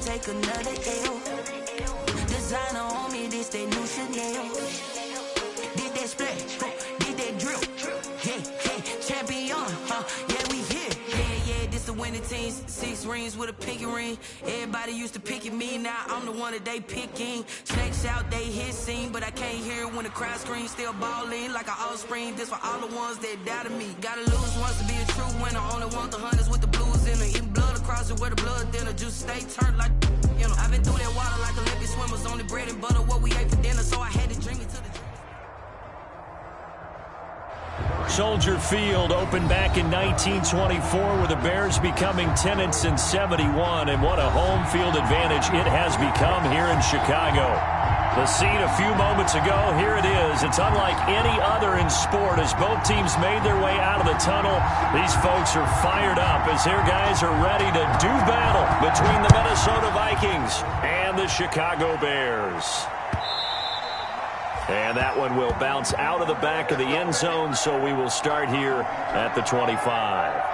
take another L. Designer on me, this that new Chanel. Did that splash, did that drill. Yeah, champion, yeah, we here. Yeah, this the winning team. 6 rings with a pinky ring. Everybody used to pick at me, now I'm the one that they picking. Snakes out, they hit scene, but I can't hear it when the crowd screams. Still balling like an offspring. This for all the ones that doubted me. Gotta lose once to be a true winner. Only want the hunters with the blues in it. Eating blood across it where the blood thinner. Juice stay turned like, you know. I've been through that water like Olympic swimmers. Only bread and butter, what we ate for dinner. So I had to drink it to the Soldier Field opened back in 1924 with the Bears becoming tenants in 71, and what a home field advantage it has become here in Chicago. The scene a few moments ago, here it is. It's unlike any other in sport as both teams made their way out of the tunnel. These folks are fired up as their guys are ready to do battle between the Minnesota Vikings and the Chicago Bears. And that one will bounce out of the back of the end zone, so we will start here at the 25.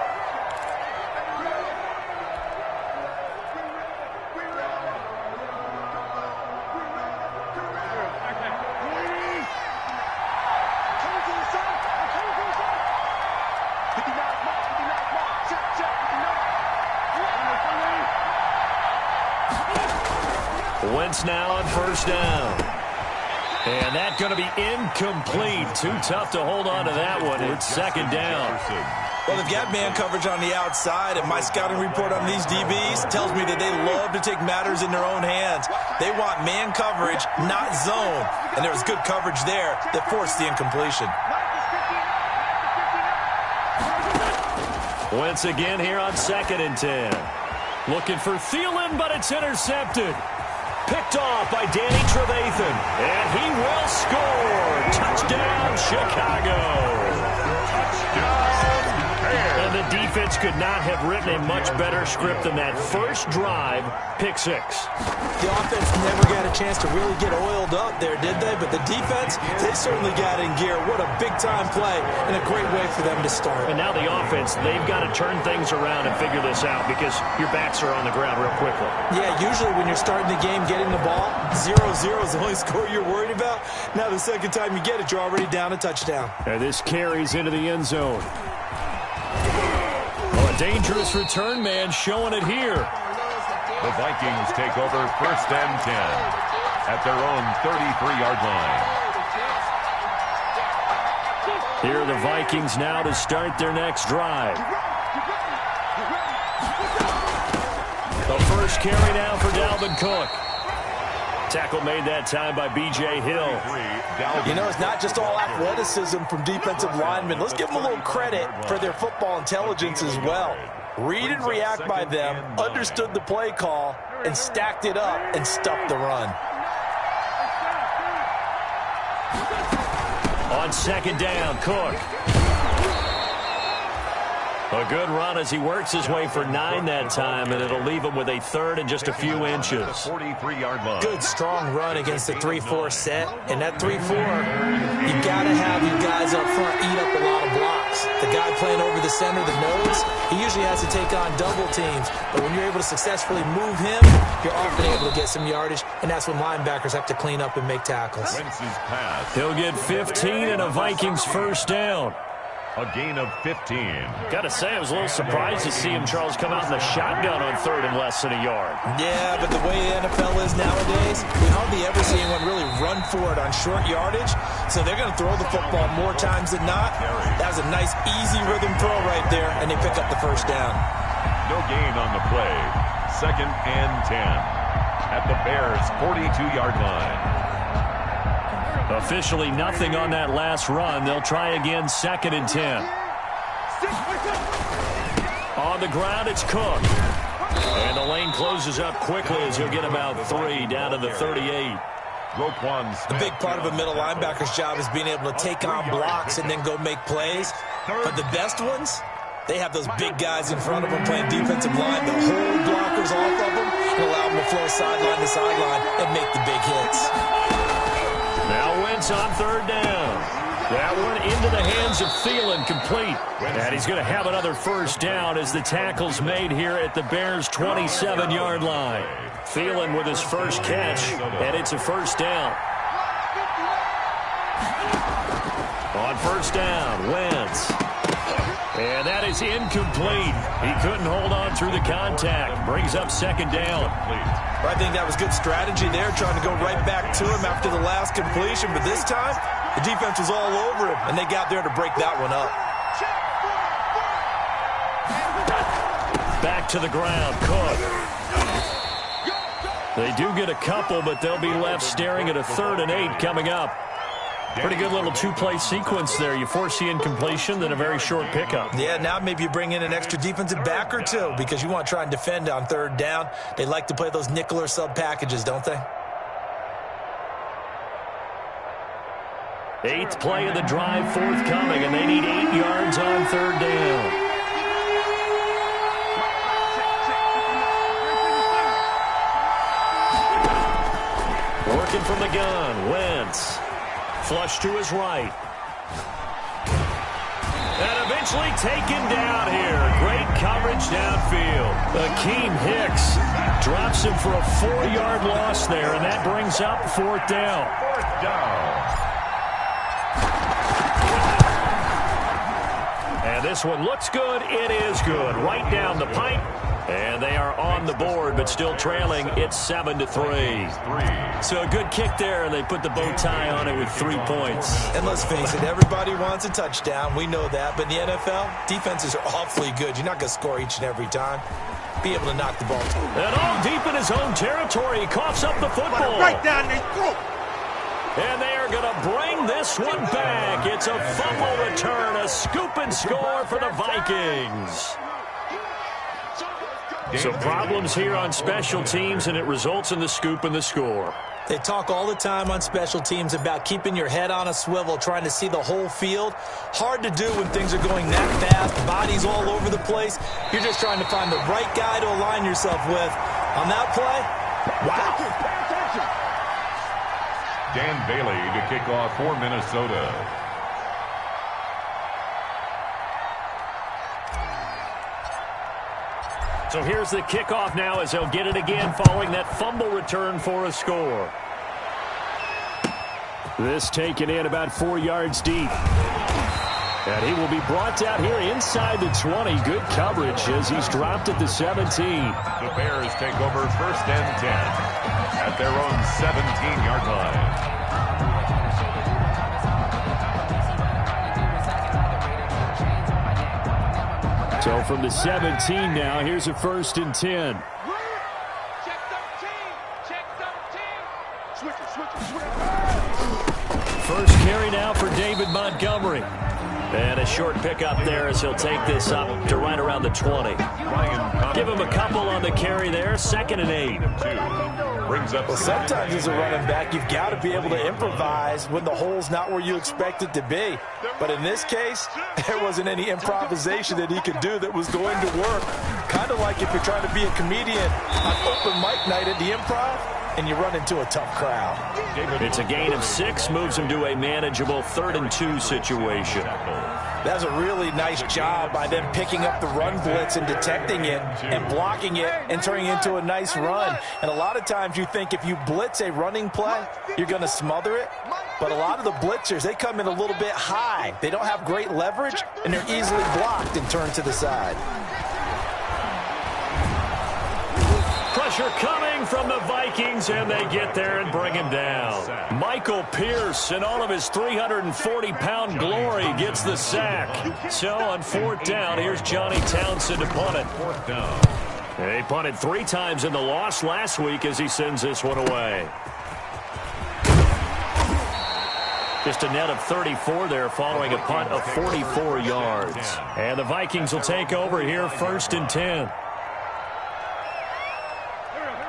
Wentz now on first down. And that's going to be incomplete. Too tough to hold on to that one. It's second down. Well, they've got man coverage on the outside, and my scouting report on these DBs tells me that they love to take matters in their own hands. They want man coverage, not zone. And there was good coverage there that forced the incompletion. Once again here on 2nd and 10. Looking for Thielen, but it's intercepted. Picked off by Danny Trevathan. And he will score. Touchdown, Chicago. Touchdown, Bears. And the defense could not have written a much better script than that first drive, pick 6. The offense never got a chance to really get oiled up there, did they? But the defense, they certainly got in gear. What a big-time play and a great way for them to start. And now the offense, they've got to turn things around and figure this out because your backs are on the ground real quickly. Yeah, usually when you're starting the game, getting the ball, 0-0 is the only score you're worried about. Now the second time you get it, you're already down a touchdown. And this carries into the end zone. Oh, a dangerous return man showing it here. The Vikings take over 1st and 10 at their own 33-yard line. Here are the Vikings now to start their next drive. The first carry now for Dalvin Cook. Tackle made that time by B.J. Hill. You know, it's not just all athleticism from defensive linemen. Let's give them a little credit for their football intelligence as well. Read and react by them, understood the play call, and stacked it up and stuffed the run. On 2nd down, Cook. A good run as he works his way for 9 that time, and it'll leave him with a 3rd and just a few inches. 43-yard line. Good, strong run against the 3-4 set. And that 3-4, you got to have your guys up front eat up a lot of blocks. The guy playing over the center, the nose, he usually has to take on double teams. But when you're able to successfully move him, you're often able to get some yardage, and that's when linebackers have to clean up and make tackles. He'll get 15 and a Vikings first down. A gain of 15. Got to say, I was a little surprised to see him, Charles, come out in the shotgun on 3rd and less than a yard. Yeah, but the way the NFL is nowadays, we hardly ever see anyone really run for it on short yardage. So they're going to throw the football more times than not. That was a nice, easy rhythm throw right there, and they pick up the first down. No gain on the play. 2nd and 10 at the Bears' 42-yard line. Officially nothing on that last run. They'll try again 2nd and 10. On the ground, it's Cook. And the lane closes up quickly as he'll get about 3 down to the 38. The big part of a middle linebacker's job is being able to take on blocks and then go make plays. But the best ones, they have those big guys in front of them playing defensive line. They'll hold blockers off of them and allow them to flow sideline to sideline and make the big hits. Now Wentz on 3rd down. That one into the hands of Thielen, complete. And he's going to have another first down as the tackle's made here at the Bears' 27-yard line. Thielen with his first catch, and it's a first down. On first down, Wentz. And that is incomplete. He couldn't hold on through the contact. Brings up second down. I think that was good strategy there, trying to go right back to him after the last completion. But this time, the defense was all over him, and they got there to break that one up. Back to the ground, Cook. They do get a couple, but they'll be left staring at a 3rd and 8 coming up. Pretty good little two-play sequence there. You force the incompletion, then a very short pickup. Yeah, now maybe you bring in an extra defensive back or two because you want to try and defend on 3rd down. They like to play those nickel or sub packages, don't they? 8th play of the drive forthcoming, and they need 8 yards on 3rd down. Working from the gun, Wentz. Flush to his right. And eventually taken down here. Great coverage downfield. Akeem Hicks drops him for a 4-yard loss there, and that brings up 4th down. 4th down. And this one looks good. It is good. Right down the pipe. And they are on the board, but still trailing. It's 7-3. So a good kick there, and they put the bow tie on it with 3 points. And let's face it, everybody wants a touchdown. We know that. But in the NFL, defenses are awfully good. You're not going to score each and every time. Be able to knock the ball to him. And all deep in his own territory. He coughs up the football. Right down their throat. And they are going to bring this one back. It's a fumble return, a scoop and score for the Vikings. So problems here on special teams, and it results in the scoop and the score. They talk all the time on special teams about keeping your head on a swivel, trying to see the whole field. Hard to do when things are going that fast, bodies all over the place. You're just trying to find the right guy to align yourself with. On that play, wow. Dan Bailey to kick off for Minnesota. So here's the kickoff now as they'll get it again following that fumble return for a score. This taken in about 4 yards deep. And he will be brought down here inside the 20. Good coverage as he's dropped at the 17. The Bears take over 1st and 10 at their own 17-yard line. So from the 17 now, here's a 1st and 10. Check 13. Check 13. Switch it. First carry now for David Montgomery. And a short pickup there as he'll take this up to right around the 20. Give him a couple on the carry there. 2nd and 8. Brings up. Well, sometimes as a running back, you've got to be able to improvise when the hole's not where you expect it to be. But in this case, there wasn't any improvisation that he could do that was going to work. Kind of like if you're trying to be a comedian on open mic night at the Improv and you run into a tough crowd. It's a gain of 6, moves him to a manageable 3rd and 2 situation. That's a really nice job by them picking up the run blitz and detecting it and blocking it and turning it into a nice run. And a lot of times you think if you blitz a running play, you're going to smother it. But a lot of the blitzers, they come in a little bit high. They don't have great leverage, and they're easily blocked and turned to the side. Pressure coming from the Vikings, and they get there and bring him down. Michael Pierce, in all of his 340-pound glory, gets the sack. So on 4th down, here's Johnny Townsend to punt it. 4th down. He punted 3 times in the loss last week as he sends this one away. Just a net of 34 there following a punt of 44 yards. And the Vikings will take over here 1st and 10.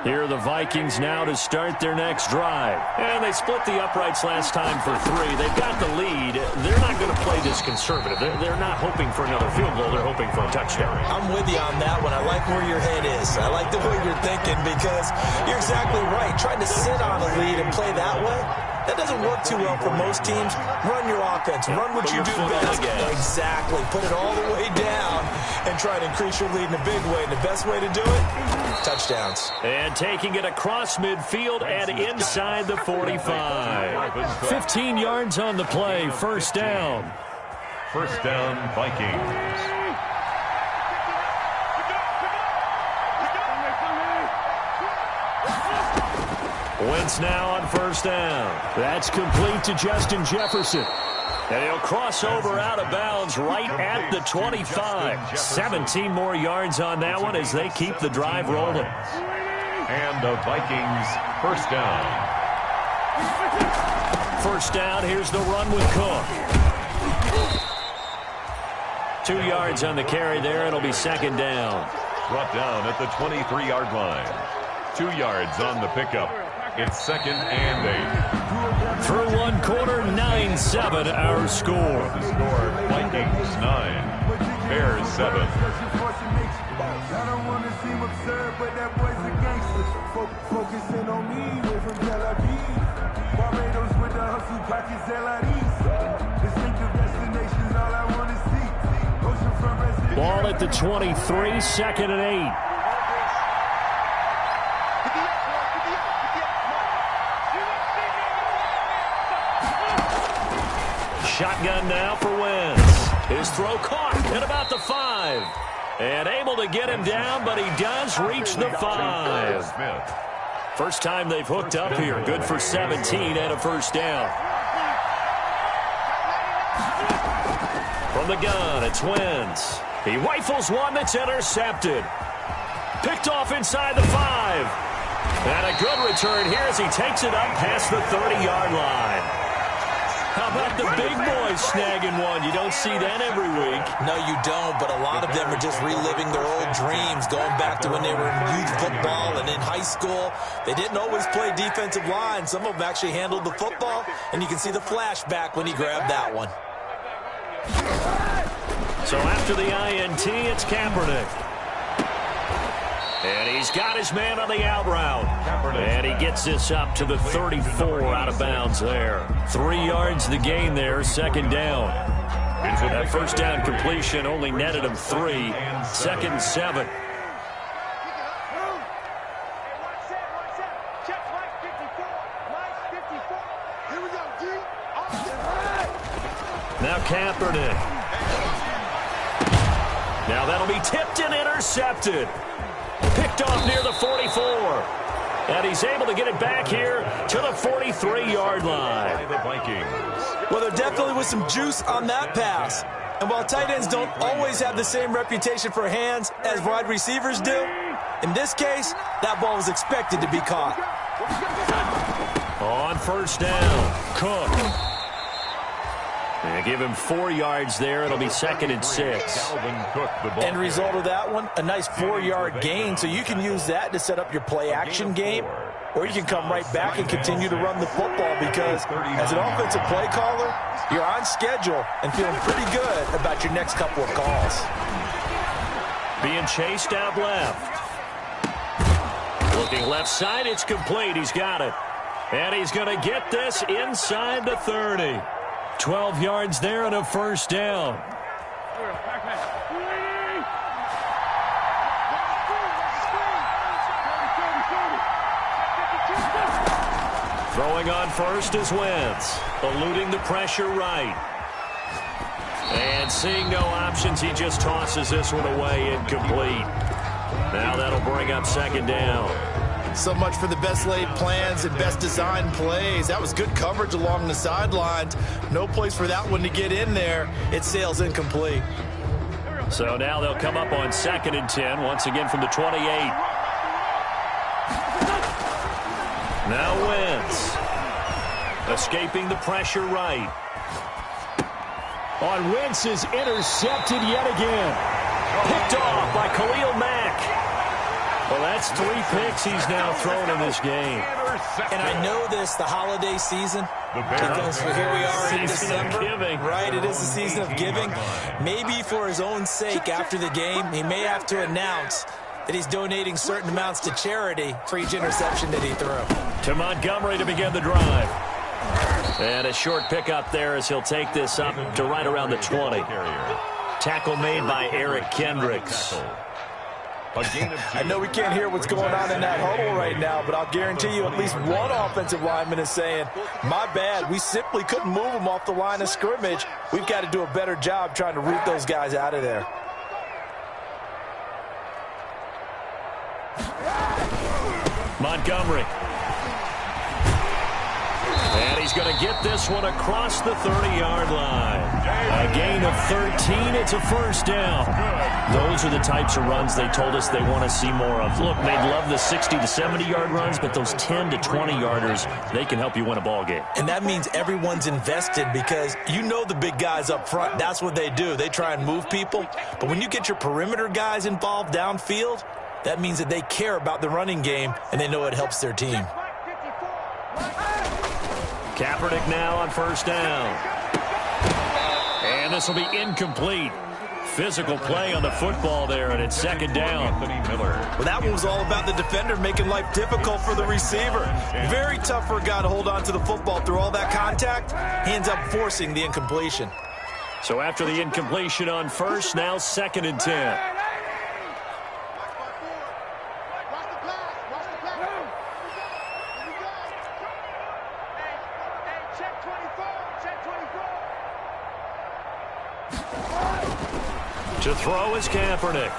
Here are the Vikings now to start their next drive. And they split the uprights last time for 3. They've got the lead. They're not going to play this conservative. They're not hoping for another field goal. They're hoping for a touchdown. I'm with you on that one. I like where your head is. I like the way you're thinking because you're exactly right. Trying to sit on a lead and play that way, That doesn't work too well for most teams. Run your offense. Run what you do best. Exactly. Put it all the way down and try to increase your lead in a big way. And the best way to do it, touchdowns. And taking it across midfield and inside the 45. 15 yards on the play. First down. First down, Vikings. Wentz now on first down. That's complete to Justin Jefferson. And he'll cross over out of bounds right at the 25. 17 more yards on that one as they keep the drive rolling. And the Vikings first down. First down, here's the run with Cook. 2 yards on the carry there. It'll be second down. Brought down at the 23-yard line. 2 yards on the pickup. It's second and 8. Through one quarter, 9-7 our score. The score, Vikings 9, Bears 7. I don't want to seem absurd, but that boy's a gangster. Focusing on me, way from Tel Aviv. Barbados with the hustle, pockets LIDs. Distinctive destinations, all I want to see. Oceanfront residence. Ball at the 23, second and 8. Shotgun now for Wentz. His throw caught at about the 5. And able to get him down, but he does reach the 5. First time they've hooked up here. Good for 17 and a first down. From the gun, it's Wentz. He rifles one that's intercepted. Picked off inside the 5. And a good return here as he takes it up past the 30-yard line. How about the big boys snagging one? You don't see that every week. No, you don't, but a lot of them are just reliving their old dreams, going back to when they were in youth football and in high school. They didn't always play defensive line. Some of them actually handled the football, and you can see the flashback when he grabbed that one. So after the INT, it's Kaepernick. And he's got his man on the out route. And he gets this up to the 34 out of bounds there. 3 yards the gain there, second down. That first down completion only netted him 3. Second and 7. Now Kaepernick. Now that'll be tipped and intercepted. Picked off near the 44. And he's able to get it back here to the 43-yard line. The Vikings. Well, there definitely was some juice on that pass. And while tight ends don't always have the same reputation for hands as wide receivers do, in this case, that ball was expected to be caught. On first down, Cook. And give him 4 yards there. It'll be second and 6. End result of that one, a nice 4-yard gain. So you can use that to set up your play-action game, or you can come right back and continue to run the football because as an offensive play caller, you're on schedule and feeling pretty good about your next couple of calls. Being chased out left. Looking left side, it's complete. He's got it. And he's going to get this inside the 30. 12 yards there and a first down. Throwing on first is Wentz, eluding the pressure right. And seeing no options, he just tosses this one away, incomplete. Now that'll bring up second down. So much for the best laid plans and best designed plays. That was good coverage along the sidelines. No place for that one to get in there. It sails incomplete. So now they'll come up on second and 10, once again from the 28. Now Wentz. Escaping the pressure right. On Wentz is intercepted yet again. Picked off by Khalil Mack. Well, that's 3 picks he's now thrown in this game. And I know this, the holiday season, because here we are in December. Right, it is the season of giving. Maybe for his own sake after the game, he may have to announce that he's donating certain amounts to charity for each interception that he threw. To Montgomery to begin the drive. And a short pickup there as he'll take this up to right around the 20. Tackle made by Eric Kendricks. I know we can't hear what's going on in that huddle right now, but I'll guarantee you at least one offensive lineman is saying, my bad, we simply couldn't move them off the line of scrimmage. We've got to do a better job trying to root those guys out of there. Montgomery. And he's going to get this one across the 30-yard line. A gain of 13. It's a first down. Those are the types of runs they told us they want to see more of. Look, they'd love the 60 to 70-yard runs, but those 10 to 20-yarders, they can help you win a ball game. And that means everyone's invested because you know the big guys up front, that's what they do. They try and move people. But when you get your perimeter guys involved downfield, that means that they care about the running game, and they know it helps their team. Kaepernick now on first down. And this will be incomplete. Physical play on the football there, and it's second down. Well, that one was all about the defender making life difficult for the receiver. Very tough for a guy to hold on to the football through all that contact. He ends up forcing the incompletion. So after the incompletion on first, now second and 10. To throw is Kaepernick.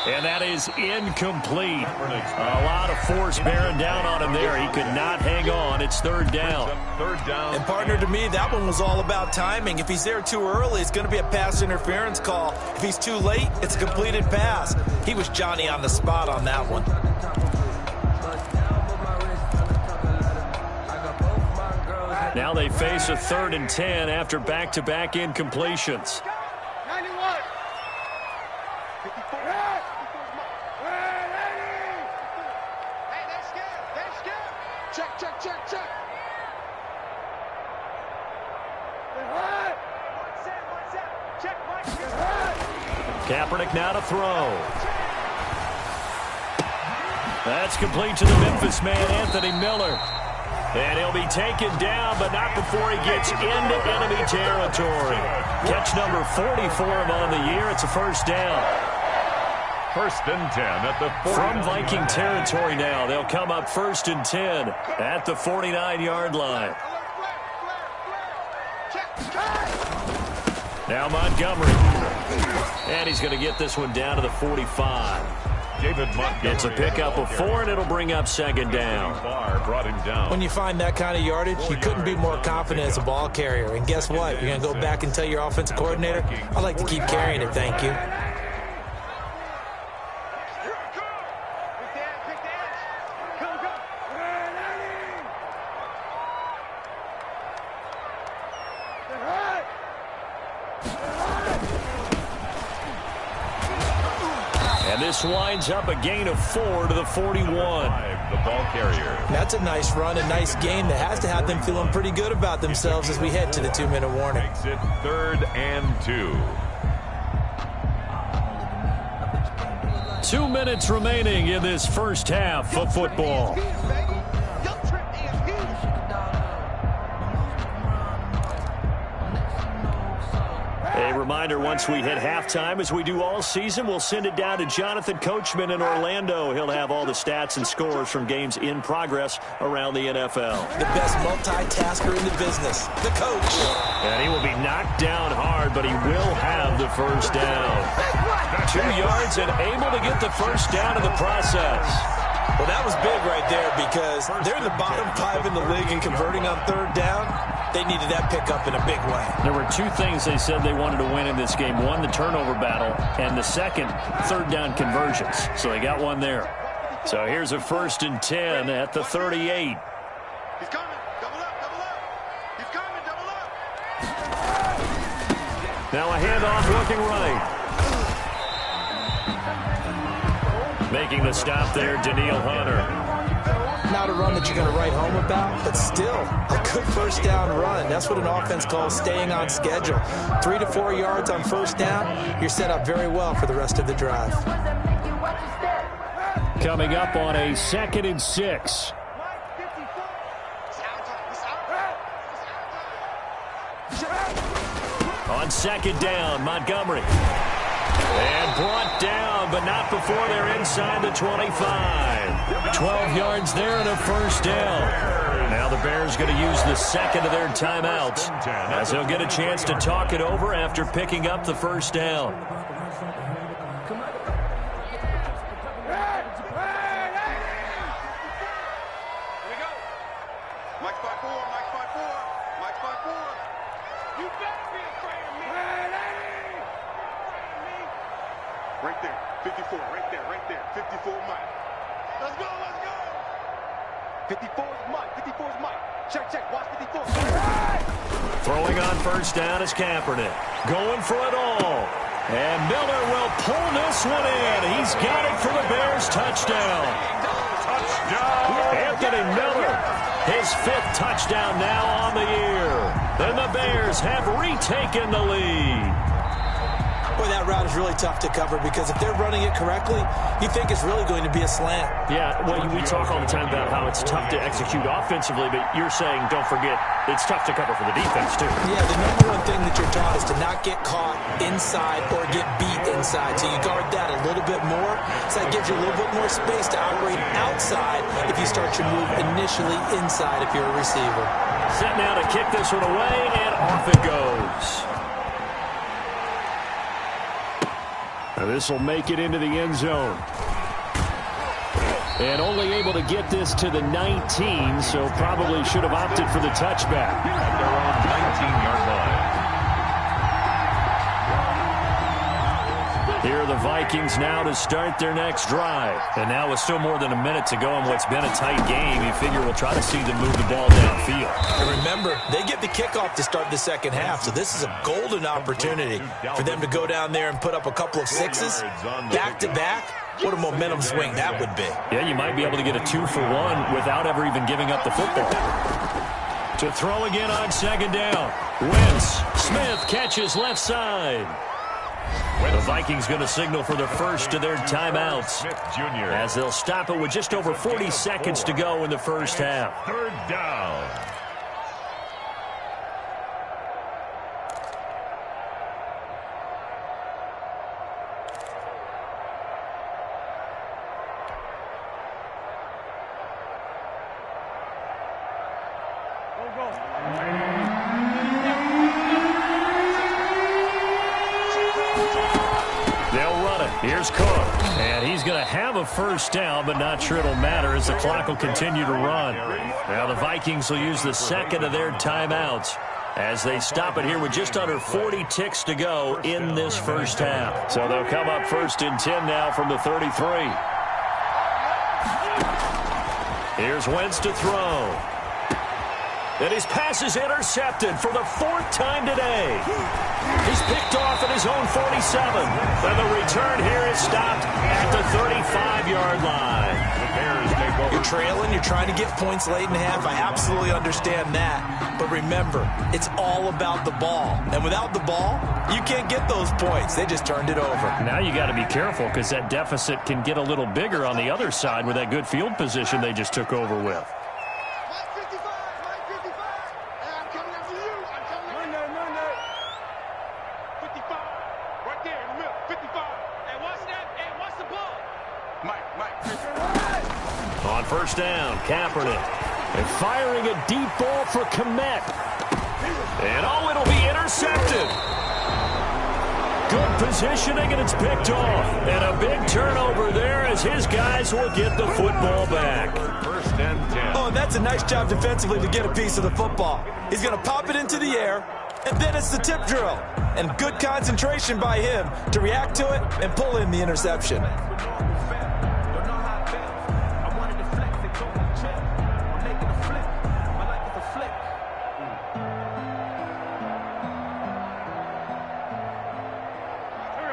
And that is incomplete. A lot of force bearing down on him there. He could not hang on. It's third down. And partner, to me, that one was all about timing. If he's there too early, it's going to be a pass interference call. If he's too late, it's a completed pass. He was Johnny on the spot on that one. Now they face a third and 10 after back-to-back incompletions. 91. 54. Hey, they're scared. They're scared. Check, check, check, check. One set. Check, Mike. Kaepernick now to throw. That's complete to the Memphis man, Anthony Miller. And he'll be taken down, but not before he gets into enemy territory. Catch number 44 on the year. It's a first down. First and 10 at the 49. From Viking territory now, they'll come up first and 10 at the 49-yard line. Now Montgomery. And he's going to get this one down to the 45. David Montgomery. It's a pickup of 4, and it'll bring up second down. Brought him down. When you find that kind of yardage, you couldn't be more confident as a ball carrier. And guess what? You're going to go back and tell your offensive coordinator, I'd like to keep carrying it, thank you. This winds up a gain of 4 to the 41. The ball carrier. That's a nice run, a nice gain that has to have them feeling pretty good about themselves as we head to the 2-minute warning. Makes it third and 2. 2 minutes remaining in this first half of football. A reminder, once we hit halftime, as we do all season, we'll send it down to Jonathan Coachman in Orlando. He'll have all the stats and scores from games in progress around the NFL. The best multitasker in the business, the coach. And he will be knocked down hard, but he will have the first down. 2 yards and able to get the first down in the process. Well, that was big right there because they're in the bottom 5 in the league and converting on third down. They needed that pickup in a big way. There were 2 things they said they wanted to win in this game. One, the turnover battle, and the second, third down conversions. So they got one there. So here's a first and 10 at the 38. He's coming. Double up, double up. He's coming, double up. Now a handoff looking right. Making the stop there, Daniil Hunter. Not a run that you're going to write home about, but still a good first down run. That's what an offense calls staying on schedule. 3 to 4 yards on first down, you're set up very well for the rest of the drive. Coming up on a 2nd and 6. on second down. Montgomery. And brought down, but not before they're inside the 25. 12 yards there and a first down. Now the Bears going to use the second of their timeouts as they'll get a chance to talk it over after picking up the first down. Right there, 54, right there, 54 Mike. Let's go. 54 is Mike. Check, watch 54. Throwing on first down is Kaepernick. Going for it all. And Miller will pull this one in. He's got it for the Bears. Touchdown. Anthony Miller, his 5th touchdown now on the year. And the Bears have retaken the lead. Boy, that route is really tough to cover because if they're running it correctly, you think it's really going to be a slant. Yeah, well, we talk all the time about how it's tough to execute offensively, but you're saying, don't forget, it's tough to cover for the defense, too. Yeah, the number one thing that you're taught is to not get caught inside or get beat inside. So you guard that a little bit more. So that gives you a little bit more space to operate outside if you start your move initially inside if you're a receiver. Set now to kick this one away, and off it goes. This will make it into the end zone. And only able to get this to the 19, so probably should have opted for the touchback. At their own 19-yard line. Here are the Vikings now to start their next drive. And now with still more than a minute to go in what's been a tight game, you figure we'll try to see them move the ball downfield. And remember, they get the kickoff to start the second half, so this is a golden opportunity for them to go down there and put up a couple of sixes back-to-back. What a momentum swing that would be. Yeah, you might be able to get a 2-for-1 without ever even giving up the football. To throw again on second down. Wentz. Smith catches left side. The Vikings going to signal for the first of their timeouts as they'll stop it with just over 40 seconds to go in the first half. Third down. Here's Cook, and he's going to have a first down, but not sure it'll matter as the clock will continue to run. Now the Vikings will use the second of their timeouts as they stop it here with just under 40 ticks to go in this first half. So they'll come up 1st and 10 now from the 33. Here's Wentz to throw. And his pass is intercepted for the 4th time today. He's picked off at his own 47. And the return here is stopped at the 35-yard line. The Bears take over. You're trailing. You're trying to get points late in the half. I absolutely understand that. But remember, it's all about the ball. And without the ball, you can't get those points. They just turned it over. Now you got to be careful because that deficit can get a little bigger on the other side with that good field position they just took over with. On first down, Kaepernick. And firing a deep ball for Kmet. And oh, it'll be intercepted. Good positioning, and it's picked off. And a big turnover there as his guys will get the football back. 1st and 10. Oh, and that's a nice job defensively to get a piece of the football. He's going to pop it into the air, and then it's the tip drill. And good concentration by him to react to it and pull in the interception.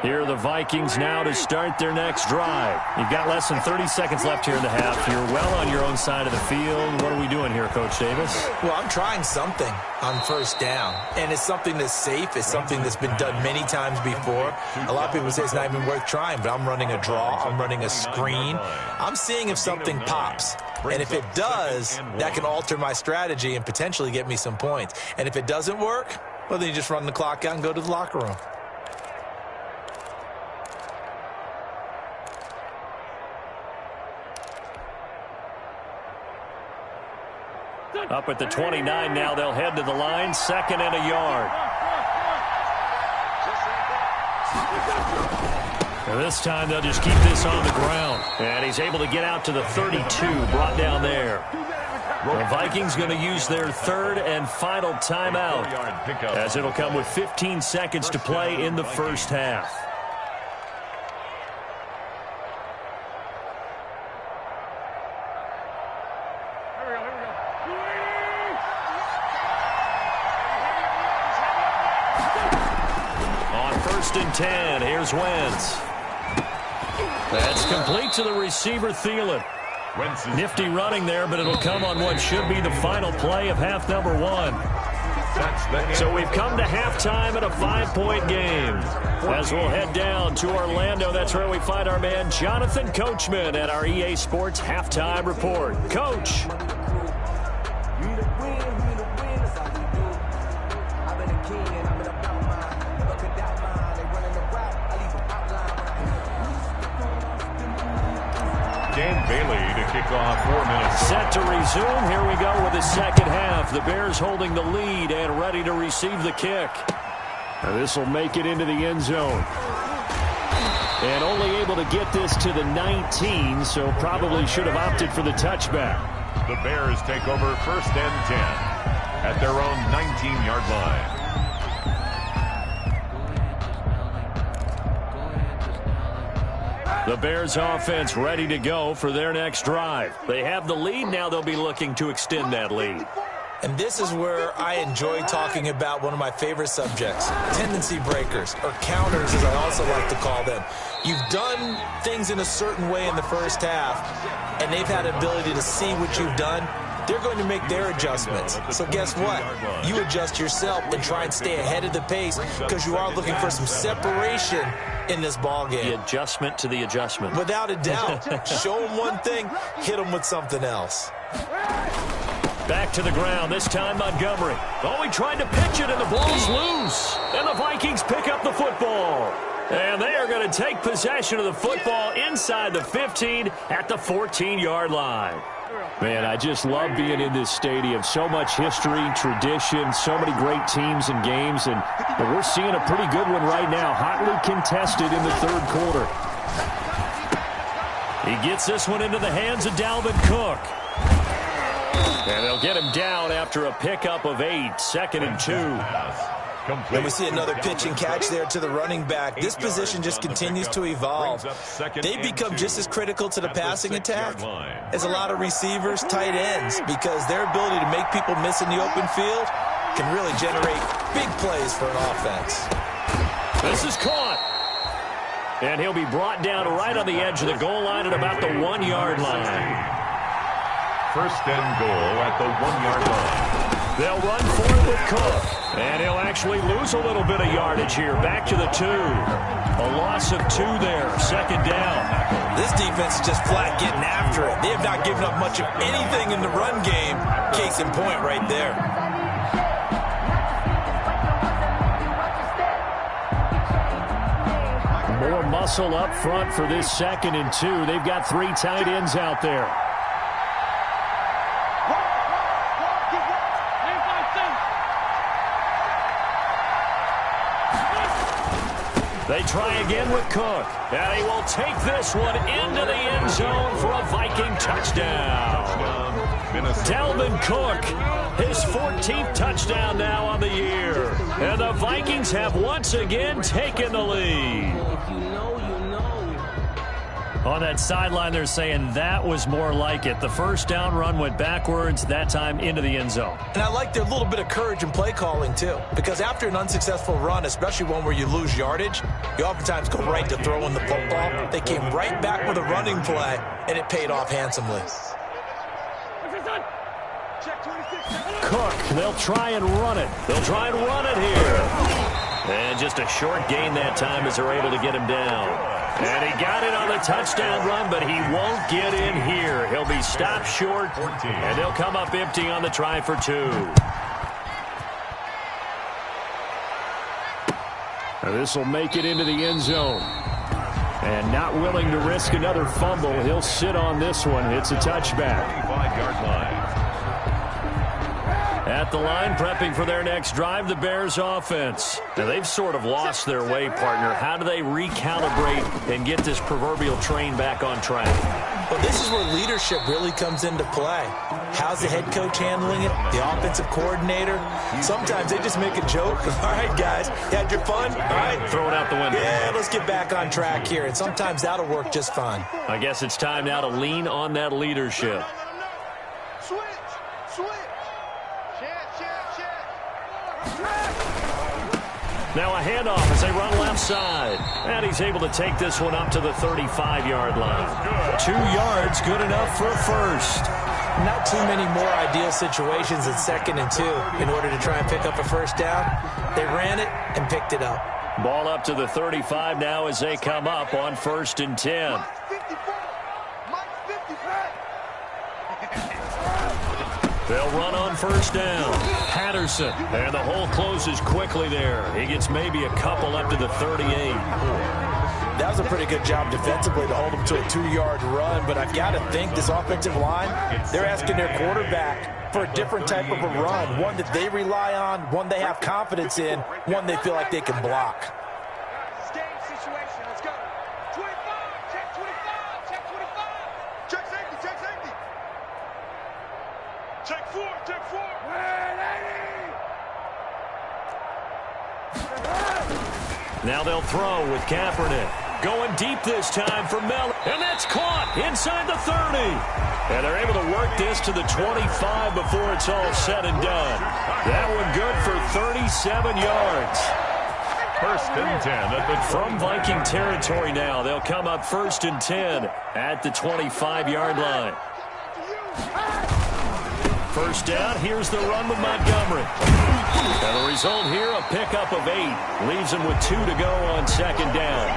Here are the Vikings now to start their next drive. You've got less than 30 seconds left here in the half. You're well on your own side of the field. What are we doing here, Coach Davis? Well, I'm trying something on first down, and it's something that's safe. It's something that's been done many times before. A lot of people say it's not even worth trying, but I'm running a draw. I'm running a screen. I'm seeing if something pops. And if it does, that can alter my strategy and potentially get me some points. And if it doesn't work, Well, then you just run the clock out and go to the locker room. Up at the 29 now, they'll head to the line, 2nd and a yard. And this time they'll just keep this on the ground. And he's able to get out to the 32, brought down there. The Vikings going to use their 3rd and final timeout, as it'll come with 15 seconds to play in the first half. On 1st and 10, here's Wentz. That's complete to the receiver, Thielen. Nifty running there, but it'll come on what should be the final play of half number 1. So we've come to halftime at a 5-point game. As we'll head down to Orlando, that's where we find our man Jonathan Coachman at our EA Sports Halftime Report. Coach. Dan Bailey to kick off 4 minutes. Set to resume. Here we go with the second half. The Bears holding the lead and ready to receive the kick. This will make it into the end zone. And only able to get this to the 19, so probably should have opted for the touchback. The Bears take over 1st and 10 at their own 19-yard line. The Bears offense ready to go for their next drive. They have the lead. Now they'll be looking to extend that lead. And this is where I enjoy talking about one of my favorite subjects, tendency breakers, or counters as I also like to call them. You've done things in a certain way in the first half, and they've had the ability to see what you've done. They're going to make their adjustments. So guess what? You adjust yourself and try and stay ahead of the pace because you are looking for some separation in this ball game. The adjustment to the adjustment. Without a doubt. Show them one thing, hit them with something else. Back to the ground, this time Montgomery. Oh, he tried to pitch it, and the ball's loose. And the Vikings pick up the football. And they are going to take possession of the football inside the 15 at the 14-yard line. Man, I just love being in this stadium. So much history, tradition, so many great teams and games. And we're seeing a pretty good one right now, hotly contested in the 3rd quarter. He gets this one into the hands of Dalvin Cook. And they'll get him down after a pickup of 8, 2nd and 2. And we see another pitch and catch there to the running back. This position just continues to evolve. They become just as critical to the passing attack as a lot of receivers, tight ends, because their ability to make people miss in the open field can really generate big plays for an offense. This is caught. And he'll be brought down right on the edge of the goal line at about the 1-yard line. 1st and goal at the 1-yard line. They'll run for it with Cook. And he'll actually lose a little bit of yardage here. Back to the 2. A loss of 2 there. 2nd down. This defense is just flat getting after it. They have not given up much of anything in the run game. Case in point right there. More muscle up front for this 2nd and 2. They've got 3 tight ends out there. They try again with Cook. And he will take this one into the end zone for a Viking touchdown. Dalvin Cook, his 14th touchdown now on the year. And the Vikings have once again taken the lead. On that sideline, they're saying that was more like it. The first down run went backwards, that time into the end zone. And I like their little bit of courage in play calling, too. Because after an unsuccessful run, especially one where you lose yardage, you oftentimes go right to throwing the football. They came right back with a running play, and it paid off handsomely. Cook, they'll try and run it. They'll try and run it here. And just a short gain that time as they're able to get him down. And he got it on the touchdown run, but he won't get in here. He'll be stopped short, and they'll come up empty on the try for 2. This will make it into the end zone. And not willing to risk another fumble, he'll sit on this one. It's a touchback. 25-yard line. At the line, prepping for their next drive, the Bears offense. Now, they've sort of lost their way, partner. How do they recalibrate and get this proverbial train back on track? Well, this is where leadership really comes into play. How's the head coach handling it? The offensive coordinator? Sometimes they just make a joke. All right, guys, you had your fun? All right. Throw it out the window. Yeah, let's get back on track here. And sometimes that'll work just fine. I guess it's time now to lean on that leadership. Switch. Now a handoff as they run left side. And he's able to take this one up to the 35-yard line. 2 yards, good enough for a first. Not too many more ideal situations at 2nd and 2 in order to try and pick up a first down. They ran it and picked it up. Ball up to the 35 now as they come up on 1st and 10. They'll run on 1st down. Patterson, and the hole closes quickly there. He gets maybe a couple up to the 38. That was a pretty good job defensively to hold him to a 2-yard run, but I've got to think this offensive line, they're asking their quarterback for a different type of a run, one that they rely on, one they have confidence in, one they feel like they can block. Game situation. Let's go. 25. Check 25. Check 25. Check safety. Check safety. Check 4. Check 4. Now they'll throw with Kaepernick. Going deep this time for Mel. And that's caught inside the 30. And they're able to work this to the 25 before it's all said and done. That one good for 37 yards. 1st and 10 at the From Viking territory now. They'll come up 1st and 10 at the 25-yard line. First down, here's the run with Montgomery. And the result here, a pickup of 8. Leaves them with 2 to go on 2nd down.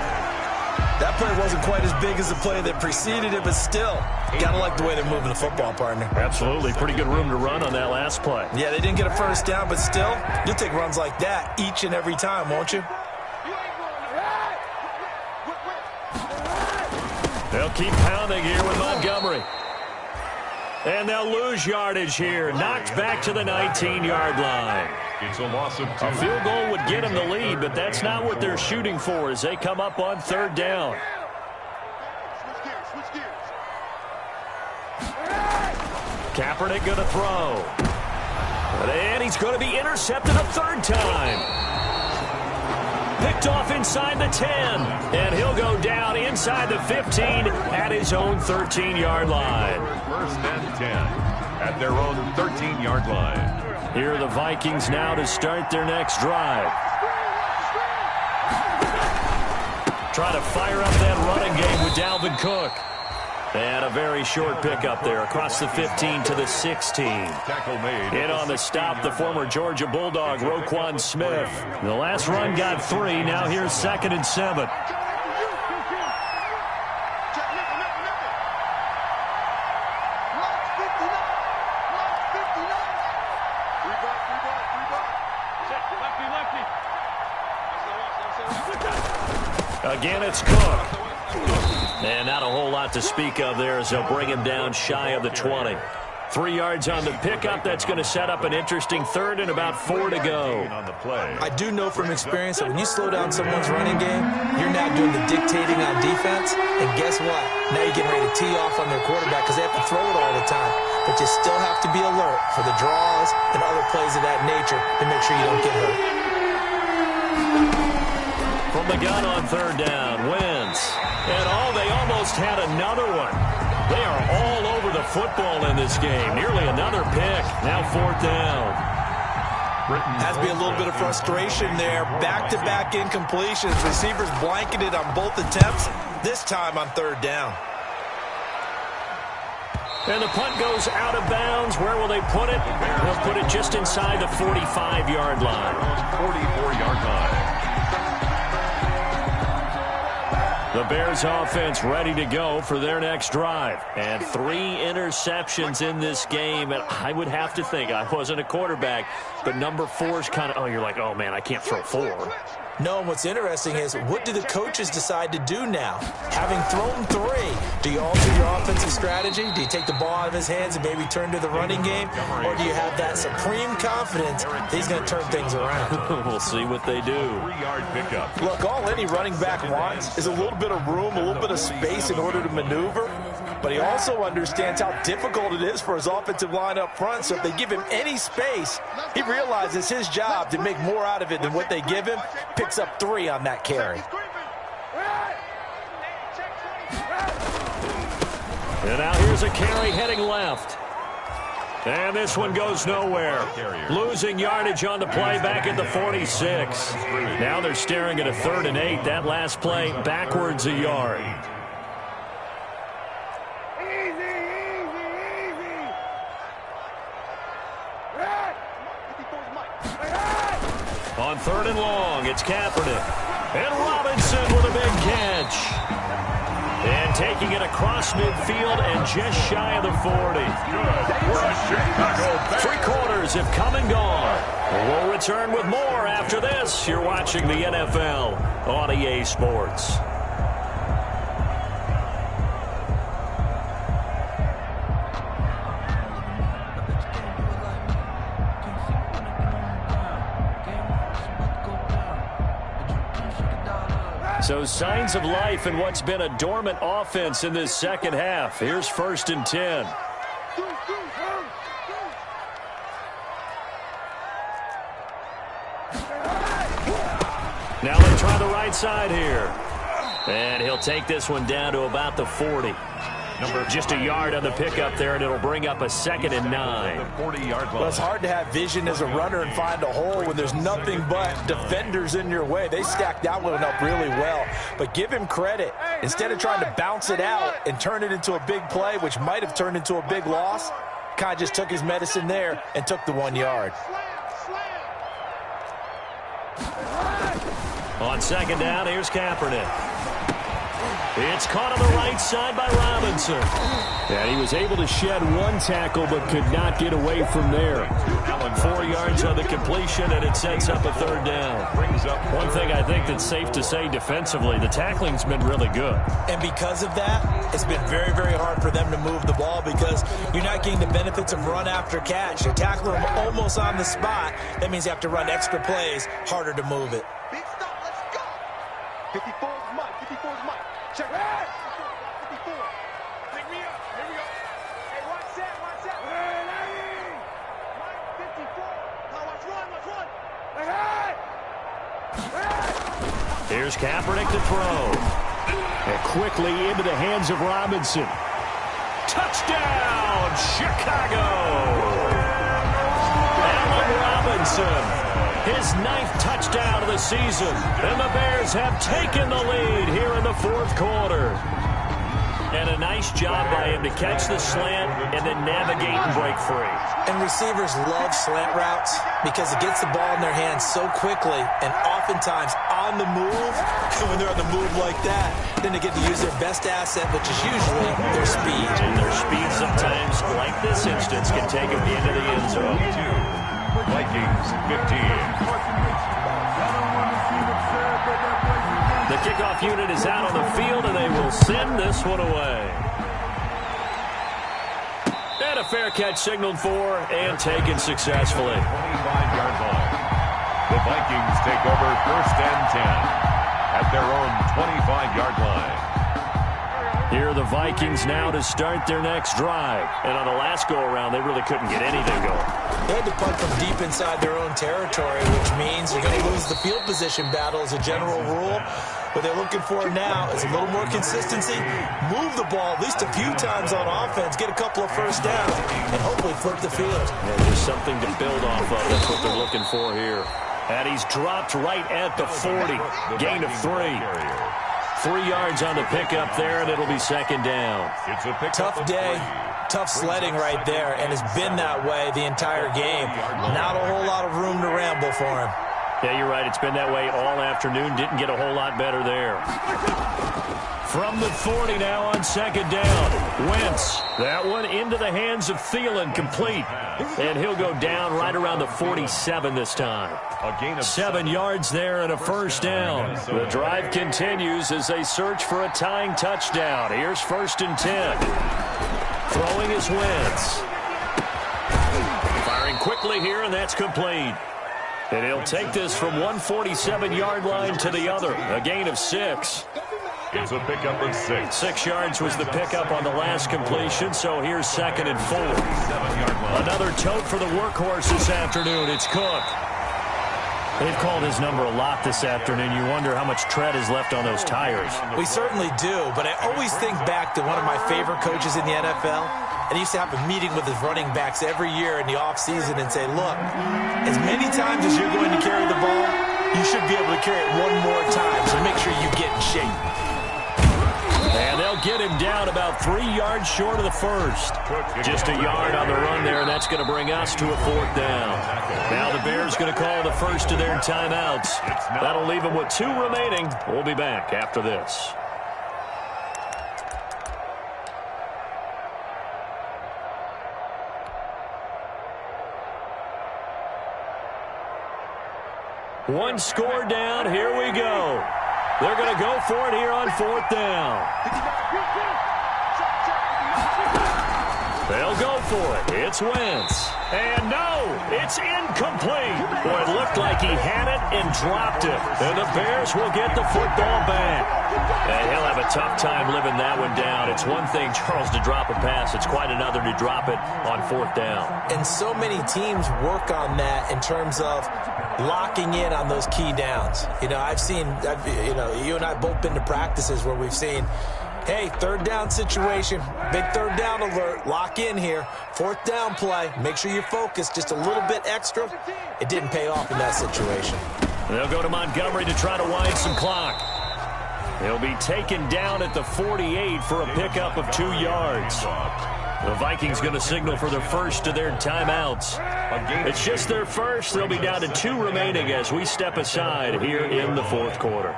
That play wasn't quite as big as the play that preceded it, but still, got to like the way they're moving the football, partner. Absolutely. Pretty good room to run on that last play. Yeah, they didn't get a first down, but still, you'll take runs like that each and every time, won't you? They'll keep pounding here with Montgomery. And they'll lose yardage here. Knocked back to the 19-yard line. It's a loss of 2. A field goal would get them the lead, but that's not what they're shooting for as they come up on 3rd down. Switch gears. Kaepernick going to throw. And he's going to be intercepted a 3rd time. Picked off inside the 10. And he'll go down inside the 15 at his own 13-yard line. 1st and 10 at their own 13-yard line. Here are the Vikings now to start their next drive. Try to fire up that running game with Dalvin Cook. And a very short pickup there across the 15 to the 16. Tackle made. In on the stop, the former Georgia Bulldog, Roquan Smith. The last run got 3. Now here's 2nd and 7. Again, it's Cook. And not a whole lot to speak of there as they'll bring him down shy of the 20. 3 yards on the pickup. That's going to set up an interesting 3rd and about 4 to go. On the play. I do know from experience that when you slow down someone's running game, you're now doing the dictating on defense. And guess what? Now you're getting ready to tee off on their quarterback because they have to throw it all the time. But you still have to be alert for the draws and other plays of that nature to make sure you don't get hurt. From the gun on 3rd down, Wentz. And they almost had another one. They are all over the football in this game. Nearly another pick. Now 4th down. Has to be a little bit of frustration there. Back-to-back incompletions. Receivers blanketed on both attempts, this time on 3rd down. And the punt goes out of bounds. Where will they put it? They'll put it just inside the 45-yard line. 44-yard line. The Bears offense ready to go for their next drive. And 3 interceptions in this game. And I would have to think, I wasn't a quarterback, but number 4 is kind of, you're like, oh, man, I can't throw 4. No, and what's interesting is, what do the coaches decide to do now? Having thrown 3, do you alter your offensive strategy? Do you take the ball out of his hands and maybe turn to the running game? Or do you have that supreme confidence that he's going to turn things around? We'll see what they do. 3-yard pickup. Look, all any running back wants is a little bit of room, a little bit of space in order to maneuver. But he also understands how difficult it is for his offensive line up front. So if they give him any space, he realizes his job to make more out of it than what they give him. Picks up 3 on that carry. And now here's a carry heading left. And this one goes nowhere. Losing yardage on the play back at the 46. Now they're staring at a 3rd and 8. That last play backwards a yard. On 3rd and long, it's Kaepernick. And Robinson with a big catch. And taking it across midfield and just shy of the 40. Good. 3 quarters have come and gone. We'll return with more after this. You're watching the NFL on EA Sports. So signs of life in what's been a dormant offense in this second half. Here's 1st and 10. Now they try the right side here. And he'll take this one down to about the 40. Just a yard on the pickup there, and it'll bring up a 2nd and 9. Well, it's hard to have vision as a runner and find a hole when there's nothing but defenders in your way. They stacked that one up really well. But give him credit. Instead of trying to bounce it out and turn it into a big play, which might have turned into a big loss, kind of just took his medicine there and took the 1 yard. On 2nd down, here's Kaepernick. It's caught on the right side by Robinson. And he was able to shed 1 tackle but could not get away from there. 4 yards on the completion, and it sets up a 3rd down. One thing I think that's safe to say defensively, the tackling's been really good. And because of that, it's been very, very hard for them to move the ball because you're not getting the benefits of run after catch. You're tackling them almost on the spot. That means you have to run extra plays, harder to move it. Big stop, let's go. 54 is Mike, 54 is Mike. Check it out. 54. Pick me up. Here we go. Hey, watch that, watch that. Mike, 54. Now watch run. Here's Kaepernick to throw. And quickly into the hands of Robinson. Touchdown, Chicago! Allen Robinson, his 9th touchdown of the season. And the Bears have taken the lead here in the 4th quarter. And a nice job by him to catch the slant and then navigate and break free. And receivers love slant routes because it gets the ball in their hands so quickly and oftentimes on the move. And when they're on the move like that, then they get to use their best asset, which is usually their speed. And their speed sometimes, like this instance, can take them into the end zone. Vikings 15. The kickoff unit is out on the field, and they will send this one away. And a fair catch signaled for and taken successfully. 25-yard line. The Vikings take over 1st and 10 at their own 25-yard line. Here are the Vikings now to start their next drive. And on the last go-around, they really couldn't get anything going. They had to punt from deep inside their own territory, which means you're going to lose the field position battle as a general rule. What they're looking for now is a little more consistency, move the ball at least a few times on offense, get a couple of 1st downs, and hopefully flip the field. Yeah, there's something to build off of. That's what they're looking for here. And he's dropped right at the 40. Gain of 3. 3 yards on the pickup there, and it'll be 2nd down. It's a pickup. Tough day, tough sledding right there, and it's been that way the entire game. Not a whole lot of room to ramble for him. Yeah, you're right. It's been that way all afternoon. Didn't get a whole lot better there. From the 40 now on second down. Wentz. That one into the hands of Thielen, complete. And he'll go down right around the 47 this time. 7 yards there and a first down. The drive continues as they search for a tying touchdown. Here's 1st and 10. Throwing is Wentz. Firing quickly here, and that's complete. And he'll take this from 147-yard line to the other. A gain of 6. It's a pickup of 6. 6 yards was the pickup on the last completion, so here's 2nd and 4. Another tote for the workhorse this afternoon. It's Cook. They've called his number a lot this afternoon. You wonder how much tread is left on those tires. We certainly do, but I always think back to one of my favorite coaches in the NFL, and he used to have a meeting with his running backs every year in the offseason and say, look, as many times as you're going to carry the ball, you should be able to carry it one more time, so make sure you get in shape. And they'll get him down about 3 yards short of the first. Just a yard on the run there, and that's going to bring us to a 4th down. Now the Bears going to call the first of their timeouts. That'll leave them with 2 remaining. We'll be back after this. One score down. Here we go. They're going to go for it here on 4th down. They'll go for it. It's Wentz. And no, it's incomplete. Boy, it looked like he had it and dropped it. And the Bears will get the football back. And he'll have a tough time living that one down. It's one thing, Charles, to drop a pass. It's quite another to drop it on 4th down. And so many teams work on that in terms of locking in on those key downs. You know, you and I both been to practices where we've seen, hey, 3rd down situation, big 3rd down alert, lock in here, 4th down play, make sure you're focused just a little bit extra. It didn't pay off in that situation. They'll go to Montgomery to try to wind some clock. He'll be taken down at the 48 for a pickup of 2 yards. The Vikings going to signal for their first of their timeouts. It's just their first. They'll be down to 2 remaining as we step aside here in the 4th quarter.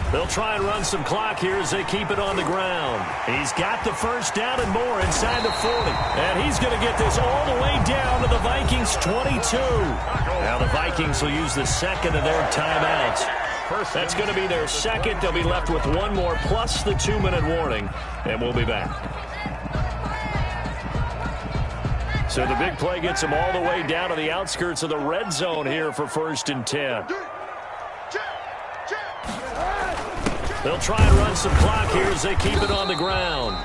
They'll try and run some clock here as they keep it on the ground. He's got the first down and more inside the 40. And he's going to get this all the way down to the Vikings' 22. Now the Vikings will use the 2nd of their timeouts. That's going to be their 2nd. They'll be left with 1 more plus the 2-minute warning. And we'll be back. So the big play gets them all the way down to the outskirts of the red zone here for 1st and 10. They'll try and run some clock here as they keep it on the ground.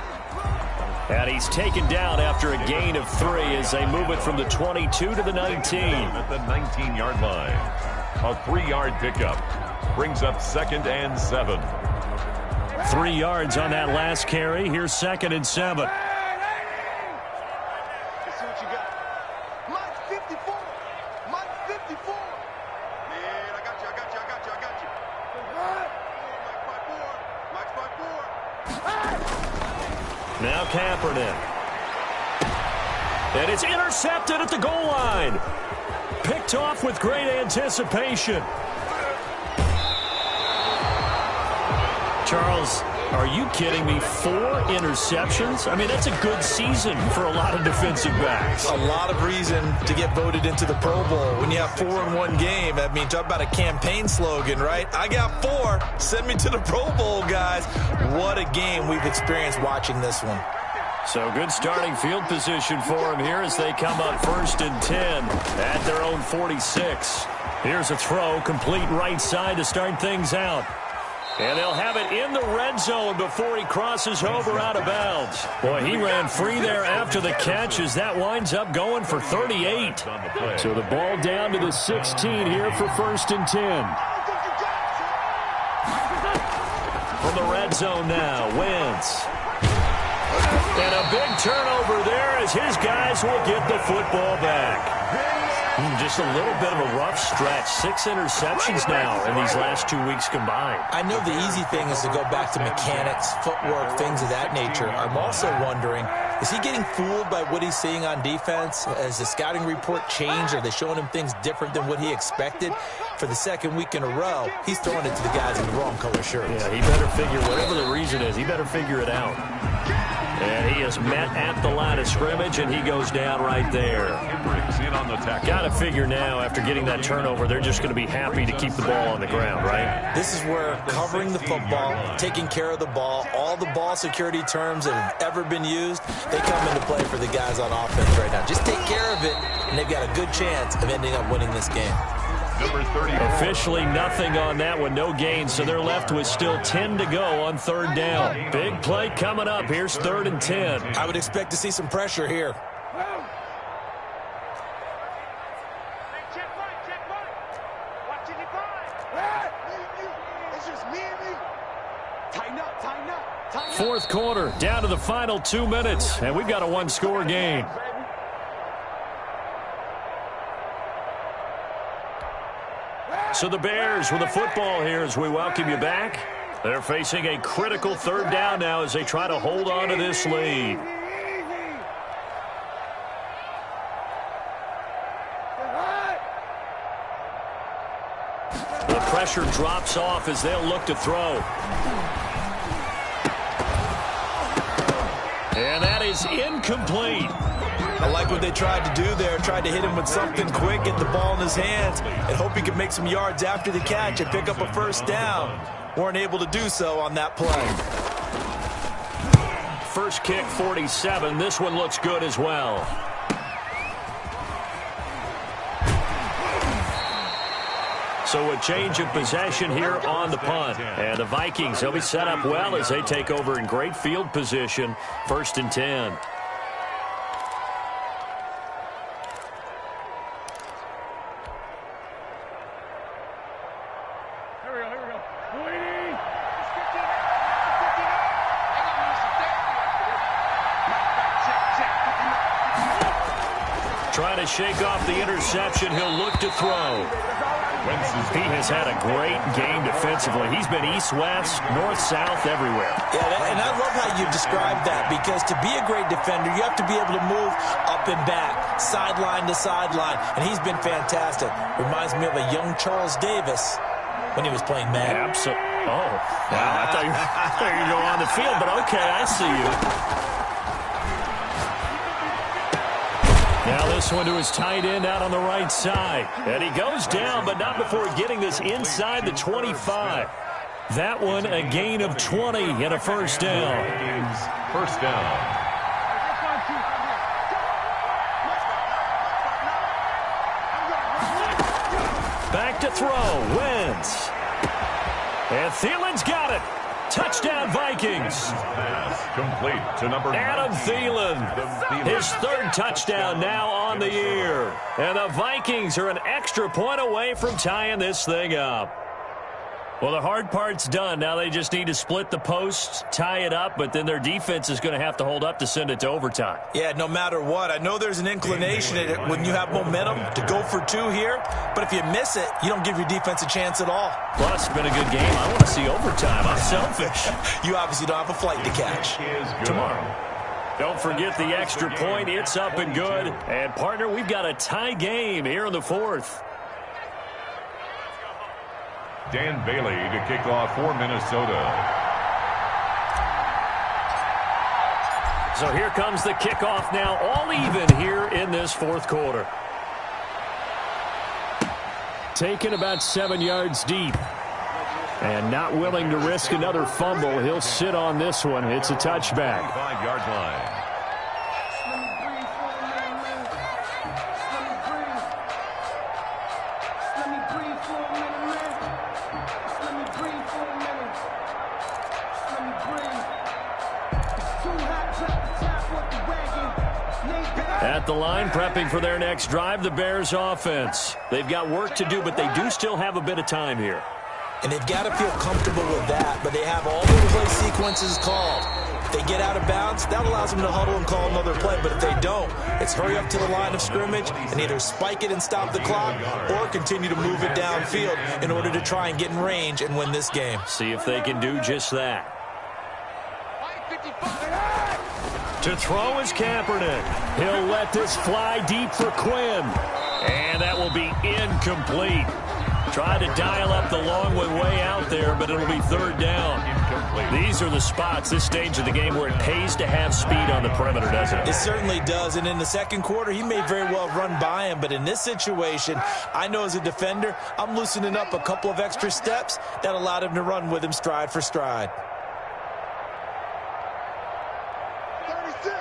And he's taken down after a gain of 3 as they move it from the 22 to the 19. At the 19-yard line. A 3-yard pickup brings up 2nd and 7. 3 yards on that last carry. Here's 2nd and 7. Let's see what you got. Mike 54. Mike 54. Man, I got you. Now Kaepernick. And it's intercepted at the goal line. Picked off with great anticipation. Charles, are you kidding me? 4 interceptions? I mean, that's a good season for a lot of defensive backs. A lot of reason to get voted into the Pro Bowl. When you have 4 in one game, I mean, talk about a campaign slogan, right? I got 4. Send me to the Pro Bowl, guys. What a game we've experienced watching this one. So good starting field position for them here as they come up 1st and 10 at their own 46. Here's a throw, complete right side to start things out. And they'll have it in the red zone before he crosses over out of bounds. Boy, he ran free there after the catch as that winds up going for 38. So the ball down to the 16 here for 1st and 10. From the red zone now, Wentz. And a big turnover there as his guys will get the football back. Just a little bit of a rough stretch. 6 interceptions now in these last 2 weeks combined. I know the easy thing is to go back to mechanics, footwork, things of that nature. I'm also wondering, is he getting fooled by what he's seeing on defense? Has the scouting report changed? Are they showing him things different than what he expected? For the second week in a row, he's throwing it to the guys in the wrong color shirts. Yeah, he better figure, whatever the reason is, he better figure it out. And he is met at the line of scrimmage, and he goes down right there. Got to figure now, after getting that turnover, they're just going to be happy to keep the ball on the ground, right? This is where covering the football, taking care of the ball, all the ball security terms that have ever been used, they come into play for the guys on offense right now. Just take care of it, and they've got a good chance of ending up winning this game. Number 30. Officially nothing on that one, no gain, so they're left with still 10 to go on 3rd down. Big play coming up. Here's 3rd and 10. I would expect to see some pressure here. Fourth quarter, down to the final 2 minutes, and we've got a one-score game. So the Bears with the football here as we welcome you back. They're facing a critical 3rd down now as they try to hold on to this lead. The pressure drops off as they'll look to throw. And that is incomplete. I like what they tried to do there. Tried to hit him with something quick, get the ball in his hands, and hope he could make some yards after the catch and pick up a 1st down. Weren't able to do so on that play. First kick, 47. This one looks good as well. So a change of possession here on the punt. And the Vikings, they'll be set up well as they take over in great field position. 1st and 10. Trying to shake off the interception. He'll look to throw. He has had a great game defensively. He's been east-west, north-south, everywhere. Yeah, and I love how you described that, because to be a great defender, you have to be able to move up and back, sideline to sideline, and he's been fantastic. Reminds me of a young Charles Davis when he was playing Madden. Absolutely. Oh, wow. I thought you were going on the field, but okay, I see you. Now this one to his tight end out on the right side. And he goes down, but not before getting this inside the 25. That one a gain of 20 and a 1st down. 1st down. Back to throw. Wentz. And Thielen's got it. Touchdown, Vikings. Complete to number Adam Thielen. His 3rd touchdown now on the year. And the Vikings are an extra point away from tying this thing up. Well, the hard part's done. Now they just need to split the posts, tie it up, but then their defense is going to have to hold up to send it to overtime. Yeah, no matter what. I know there's an inclination in it when you have momentum to go for 2 here, but if you miss it, you don't give your defense a chance at all. Plus, it's been a good game. I want to see overtime. I'm selfish. You obviously don't have a flight to catch. Tomorrow. Don't forget the extra point. It's up and good. And, partner, we've got a tie game here in the 4th. Dan Bailey to kick off for Minnesota. So here comes the kickoff now, all even here in this 4th quarter. Taken about 7 yards deep. And not willing to risk another fumble. He'll sit on this one. It's a touchback. 5-yard line. At the line, prepping for their next drive, the Bears offense. They've got work to do, but they do still have a bit of time here. And they've got to feel comfortable with that, but they have all their play sequences called. If they get out of bounds, that allows them to huddle and call another play. But if they don't, it's hurry up to the line of scrimmage and either spike it and stop the clock or continue to move it downfield in order to try and get in range and win this game. See if they can do just that. To throw is Kaepernick. He'll let this fly deep for Quinn. And that will be incomplete. Tried to dial up the long one way out there, but it'll be third down. These are the spots, this stage of the game, where it pays to have speed on the perimeter, doesn't it? It certainly does, and in the second quarter, he may very well run by him, but in this situation, I know as a defender, I'm loosening up a couple of extra steps that allowed him to run with him stride for stride. 36.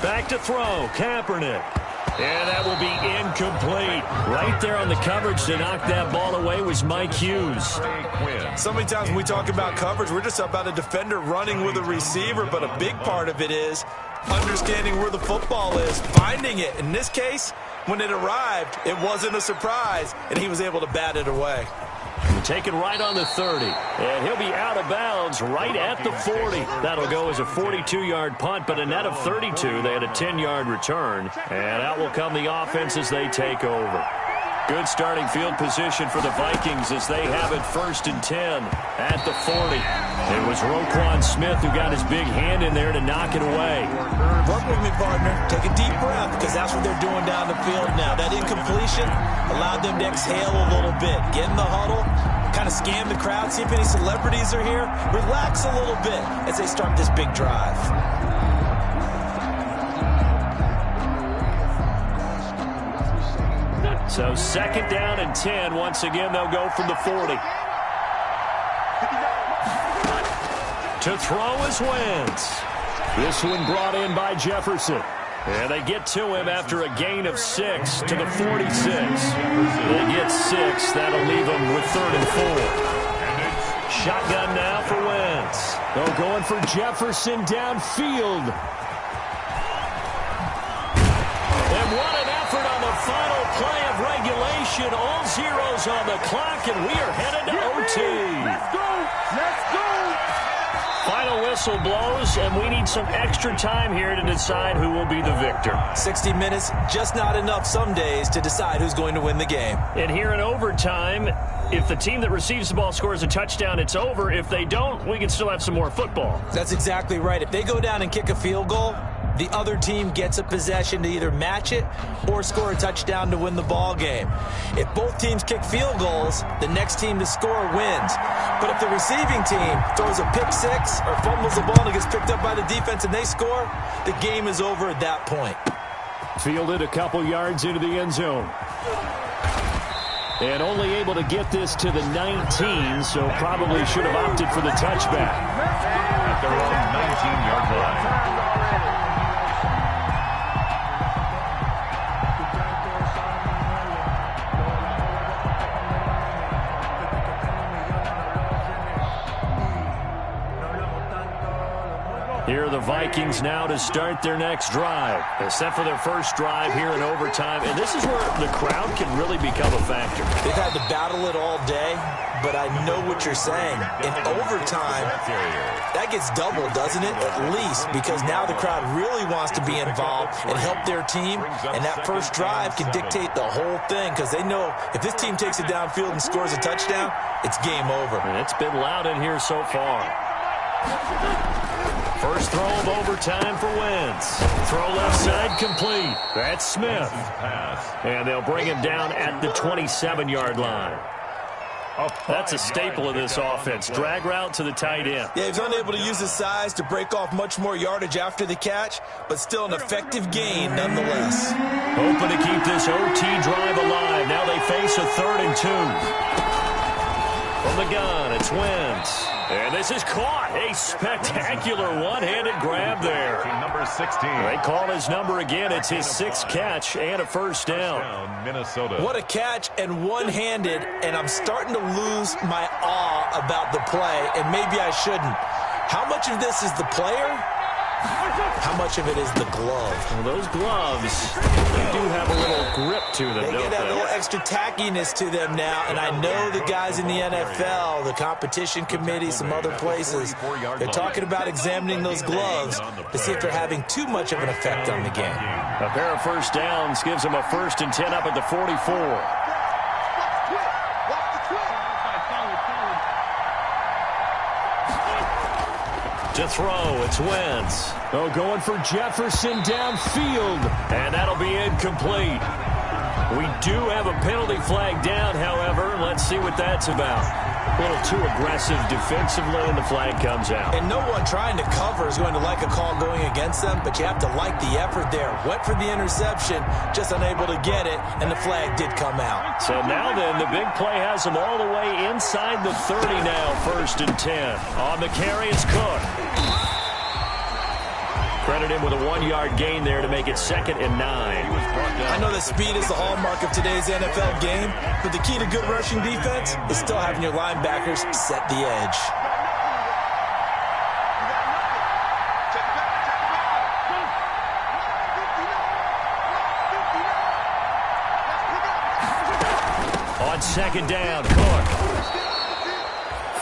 Back to throw, Kaepernick. And that will be incomplete. Right there on the coverage to knock that ball away was Mike Hughes. So many times when we talk about coverage, we're just about a defender running with a receiver, but a big part of it is understanding where the football is, finding it. In this case, when it arrived, it wasn't a surprise, and he was able to bat it away. Taken right on the 30, and he'll be out of bounds right at the 40. That'll go as a 42-yard punt, but a net of 32. They had a 10-yard return, and out will come the offense as they take over. Good starting field position for the Vikings as they have it 1st and 10 at the 40. It was Roquan Smith who got his big hand in there to knock it away. Work with me, partner. Take a deep breath, because that's what they're doing down the field now. That incompletion allowed them to exhale a little bit. Get in the huddle, kind of scan the crowd, see if any celebrities are here. Relax a little bit as they start this big drive. So 2nd down and 10. Once again, they'll go from the 40. To throw is Wentz. This one brought in by Jefferson. And they get to him after a gain of 6 to the 46. They get 6. That'll leave them with 3rd and 4. Shotgun now for Wentz. They're going for Jefferson downfield. And what an effort on the final play of regulation. All zeros on the clock, and we are headed to OT. Let's go. Let's go. Final whistle blows, and we need some extra time here to decide who will be the victor. 60 minutes, just not enough some days to decide who's going to win the game. And here in overtime, if the team that receives the ball scores a touchdown, it's over. If they don't, we can still have some more football. That's exactly right. If they go down and kick a field goal, the other team gets a possession to either match it or score a touchdown to win the ball game. If both teams kick field goals, the next team to score wins. But if the receiving team throws a pick six or fumbles the ball and it gets picked up by the defense and they score, the game is over at that point. Fielded a couple yards into the end zone. And only able to get this to the 19, so probably should have opted for the touchback. At their own 19-yard line. Here are the Vikings now to start their next drive. They're set for their first drive here in overtime, and this is where the crowd can really become a factor. They've had to battle it all day, but I know what you're saying. In overtime, that gets doubled, doesn't it? At least, because now the crowd really wants to be involved and help their team, and that first drive can dictate the whole thing, because they know if this team takes it downfield and scores a touchdown, it's game over. And it's been loud in here so far. First throw of overtime for Wentz. Throw left side complete. That's Smith. And they'll bring him down at the 27-yard line. That's a staple of this offense. Drag route to the tight end. Yeah, he's unable to use his size to break off much more yardage after the catch, but still an effective gain nonetheless. Hoping to keep this OT drive alive. Now they face a 3rd and 2. From the gun, it's Wentz. And this is caught. A spectacular one-handed grab there. Number 16. They call his number again. It's his 6th catch and a first down. Minnesota. What a catch and one-handed, and I'm starting to lose my awe about the play, and maybe I shouldn't. How much of this is the player How much of it is the glove? Well, those gloves, they do have a little grip to them, They don't get that they? little extra tackiness to them now, and I know the guys in the NFL, the competition committee, some other places, they're talking about examining those gloves to see if they're having too much of an effect on the game. A pair of first downs gives them a 1st and 10 up at the 44. To throw, it's Wentz. Oh, going for Jefferson downfield. And that'll be incomplete. We do have a penalty flag down, however. Let's see what that's about. A little too aggressive defensively, and the flag comes out. And no one trying to cover is going to like a call going against them, but you have to like the effort there. Went for the interception, just unable to get it, and the flag did come out. So now then, the big play has them all the way inside the 30 now, 1st and 10. On the carry, it's Cook. Credit him with a 1-yard gain there to make it 2nd and 9. I know that speed is the hallmark of today's NFL game, but the key to good rushing defense is still having your linebackers set the edge. On 2nd down, Cook.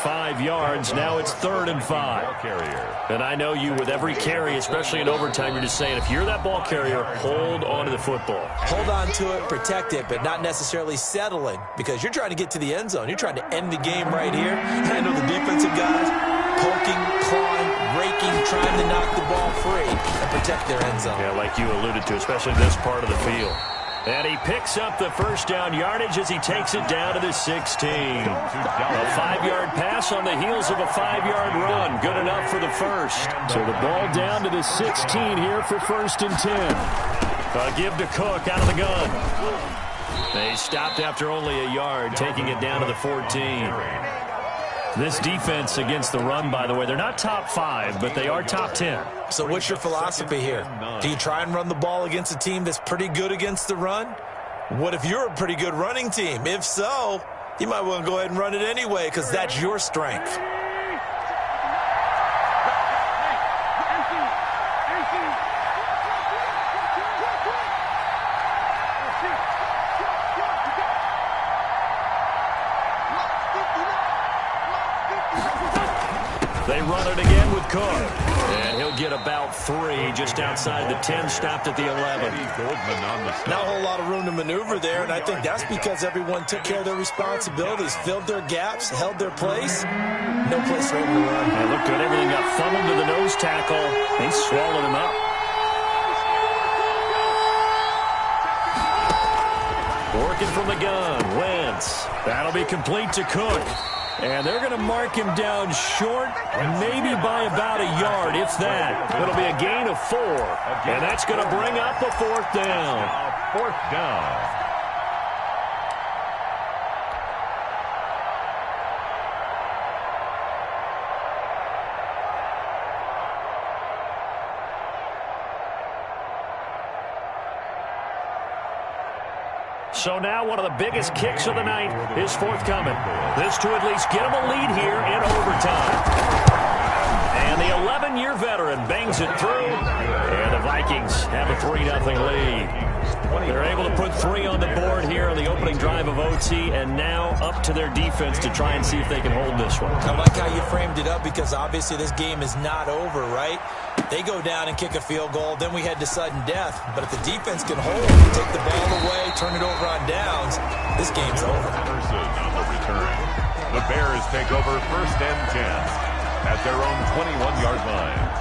5 yards. Now it's 3rd and 5. And I know you, with every carry, especially in overtime, you're just saying, if you're that ball carrier, hold on to the football. Hold on to it, protect it, but not necessarily settling, because you're trying to get to the end zone. You're trying to end the game right here. And I know the defensive guys poking, clawing, raking, trying to knock the ball free and protect their end zone. Yeah, like you alluded to, especially this part of the field. And he picks up the 1st down yardage as he takes it down to the 16. A 5-yard pass on the heels of a 5-yard run. Good enough for the 1st. So the ball down to the 16 here for 1st and 10. A give to Cook out of the gun. They stopped after only a yard, taking it down to the 14. This defense against the run, by the way, they're not top 5, but they are top 10. So what's your philosophy here? Do you try and run the ball against a team that's pretty good against the run? What if you're a pretty good running team? If so, you might want to go ahead and run it anyway, because that's your strength. They run it again with Cook. And he'll get about 3 just outside the 10, stopped at the 11. Not a whole lot of room to maneuver there, and I think that's because everyone took care of their responsibilities, filled their gaps, held their place. No place for him to run. It looked good. Everything got funneled to the nose tackle. He swallowed him up. Working from the gun, Wentz. That'll be complete to Cook. And they're going to mark him down short, maybe by about a yard, if that. It'll be a gain of 4. And that's going to bring up a 4th down. 4th down. So now one of the biggest kicks of the night is forthcoming. This to at least get him a lead here in overtime. And the 11-year veteran bangs it through. And the Vikings have a 3-0 lead. They're able to put 3 on the board here on the opening drive of OT, and now up to their defense to try and see if they can hold this one. I like how you framed it up, because obviously this game is not over, right? They go down and kick a field goal, then we head to sudden death. But if the defense can hold, take the ball away, turn it over on downs, this game's over. On the return. The Bears take over 1st and 10 at their own 21-yard line.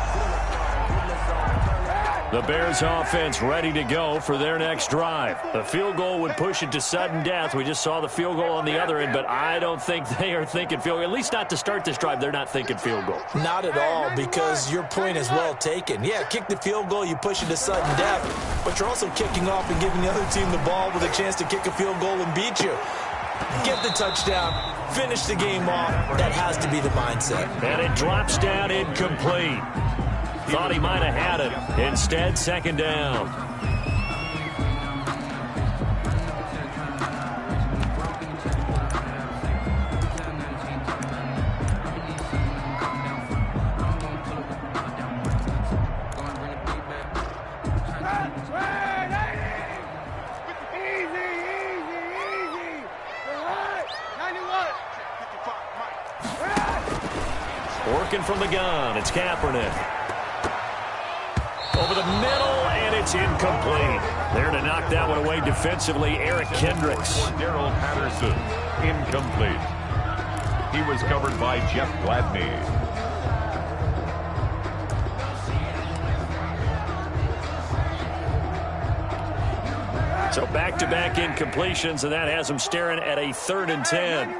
The Bears offense ready to go for their next drive. The field goal would push it to sudden death. We just saw the field goal on the other end, but I don't think they are thinking field goal. At least not to start this drive, they're not thinking field goal. Not at all, because your point is well taken. Yeah, kick the field goal, you push it to sudden death, but you're also kicking off and giving the other team the ball with a chance to kick a field goal and beat you. Get the touchdown, finish the game off. That has to be the mindset. And it drops down incomplete. Thought he might have had it. Instead, 2nd down. looking from the gun. It's Kaepernick. Over the middle, and it's incomplete. There to knock that one away defensively, Eric Kendricks. Daryl Patterson, incomplete. He was covered by Jeff Gladney. So back-to-back incompletions, and that has him staring at a 3rd and 10.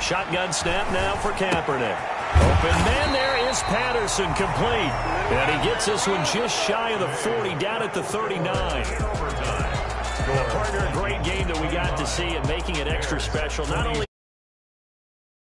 Shotgun snap now for Kaepernick. Open man, there is Patterson, complete. And he gets this one just shy of the 40, down at the 39. A partner, a great game that we got to see and making it extra special. Not only